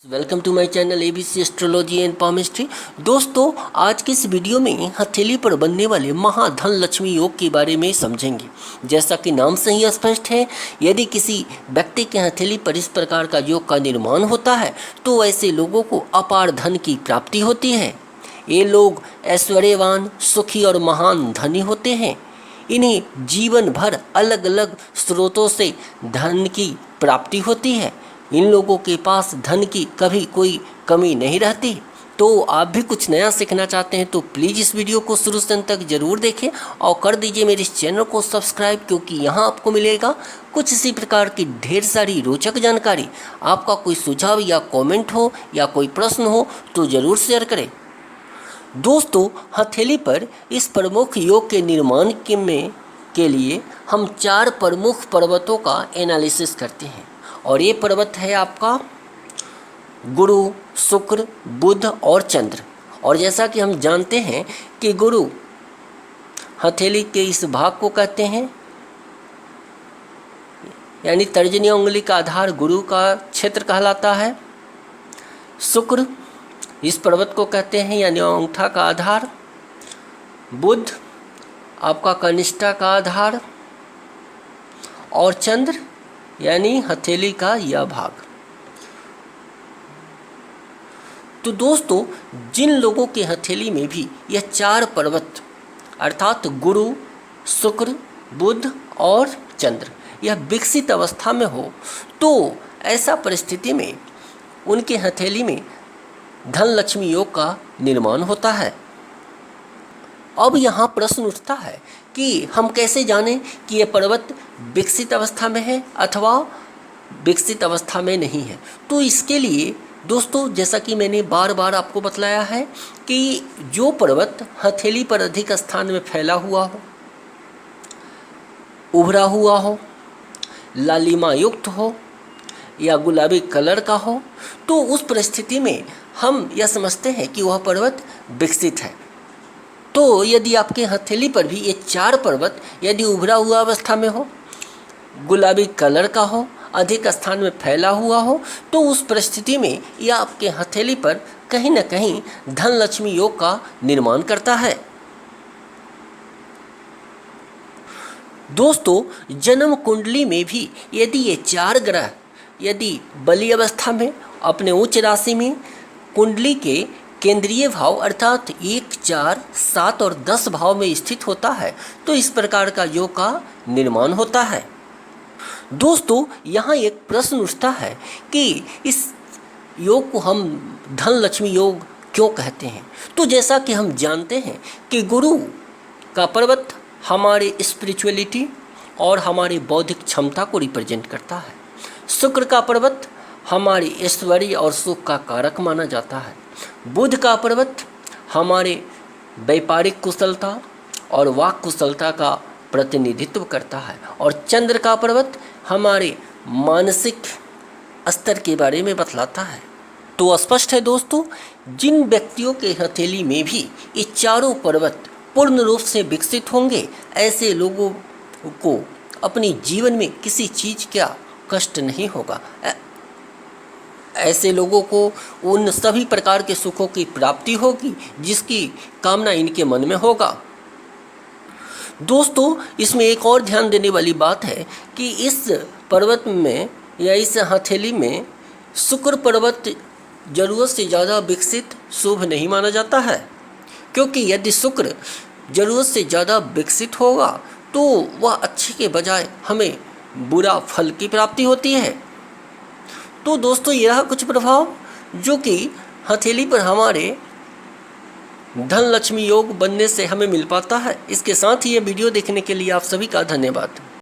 Welcome to my channel ABC astrology and palmistry. दोस्तों, आज के इस वीडियो में हथेली पर बनने वाले महाधन लक्ष्मी योग के बारे में समझेंगे। जैसा कि नाम से ही स्पष्ट है, यदि किसी व्यक्ति के हथेली पर इस प्रकार का योग का निर्माण होता है तो ऐसे लोगों को अपार धन की प्राप्ति होती है। ये लोग ऐश्वर्यवान, सुखी और महान धनी होते हैं। इन्हें जीवन भर अलग अलग स्रोतों से धन की प्राप्ति होती है। इन लोगों के पास धन की कभी कोई कमी नहीं रहती। तो आप भी कुछ नया सीखना चाहते हैं तो प्लीज़ इस वीडियो को शुरू से अंत तक जरूर देखें और कर दीजिए मेरे इस चैनल को सब्सक्राइब, क्योंकि यहाँ आपको मिलेगा कुछ इसी प्रकार की ढेर सारी रोचक जानकारी। आपका कोई सुझाव या कमेंट हो या कोई प्रश्न हो तो ज़रूर शेयर करें। दोस्तों, हथेली पर इस प्रमुख योग के निर्माण के लिए हम 4 प्रमुख पर्वतों का एनालिसिस करते हैं। और ये पर्वत है आपका गुरु, शुक्र, बुध और चंद्र। और जैसा कि हम जानते हैं कि गुरु हथेली के इस भाग को कहते हैं, यानी तर्जनी उंगली का आधार गुरु का क्षेत्र कहलाता है। शुक्र इस पर्वत को कहते हैं, यानी अंगूठा का आधार। बुध आपका कनिष्ठा का आधार। और चंद्र यानी हथेली का यह भाग। तो दोस्तों, जिन लोगों के हथेली में भी यह 4 पर्वत अर्थात गुरु, शुक्र, बुध और चंद्र यह विकसित अवस्था में हो, तो ऐसा परिस्थिति में उनके हथेली में धन लक्ष्मी योग का निर्माण होता है। अब यहाँ प्रश्न उठता है कि हम कैसे जानें कि यह पर्वत विकसित अवस्था में है अथवा विकसित अवस्था में नहीं है। तो इसके लिए दोस्तों, जैसा कि मैंने बार बार आपको बतलाया है कि जो पर्वत हथेली पर अधिक स्थान में फैला हुआ हो, उभरा हुआ हो, लालिमा युक्त हो या गुलाबी कलर का हो, तो उस परिस्थिति में हम यह समझते हैं कि वह पर्वत विकसित है। तो यदि आपके हथेली पर भी ये 4 पर्वत यदि उभरा हुआ अवस्था में हो, गुलाबी कलर का हो, अधिक स्थान में फैला हुआ हो, तो उस परिस्थिति में यह आपके हथेली पर कहीं न कहीं धन लक्ष्मी योग का निर्माण करता है। दोस्तों, जन्म कुंडली में भी यदि ये 4 ग्रह यदि बली अवस्था में अपने उच्च राशि में कुंडली के केंद्रीय भाव अर्थात 1, 4, 7 और 10 भाव में स्थित होता है, तो इस प्रकार का योग का निर्माण होता है। दोस्तों, यहाँ एक प्रश्न उठता है कि इस योग को हम धन लक्ष्मी योग क्यों कहते हैं। तो जैसा कि हम जानते हैं कि गुरु का पर्वत हमारे स्पिरिचुअलिटी और हमारी बौद्धिक क्षमता को रिप्रेजेंट करता है। शुक्र का पर्वत हमारी ऐश्वर्य और सुख का कारक माना जाता है। बुध का पर्वत हमारे व्यापारिक कुशलता और वाक कुशलता का प्रतिनिधित्व करता है। और चंद्र का पर्वत हमारे मानसिक स्तर के बारे में बतलाता है। तो स्पष्ट है दोस्तों, जिन व्यक्तियों के हथेली में भी ये 4 पर्वत पूर्ण रूप से विकसित होंगे, ऐसे लोगों को अपने जीवन में किसी चीज़ का कष्ट नहीं होगा। ऐसे लोगों को उन सभी प्रकार के सुखों की प्राप्ति होगी जिसकी कामना इनके मन में होगा। दोस्तों, इसमें एक और ध्यान देने वाली बात है कि इस पर्वत में या इस हथेली में शुक्र पर्वत जरूरत से ज़्यादा विकसित शुभ नहीं माना जाता है, क्योंकि यदि शुक्र जरूरत से ज़्यादा विकसित होगा तो वह अच्छे के बजाय हमें बुरा फल की प्राप्ति होती है। तो दोस्तों, यह कुछ प्रभाव जो कि हथेली पर हमारे धन लक्ष्मी योग बनने से हमें मिल पाता है। इसके साथ ही ये वीडियो देखने के लिए आप सभी का धन्यवाद।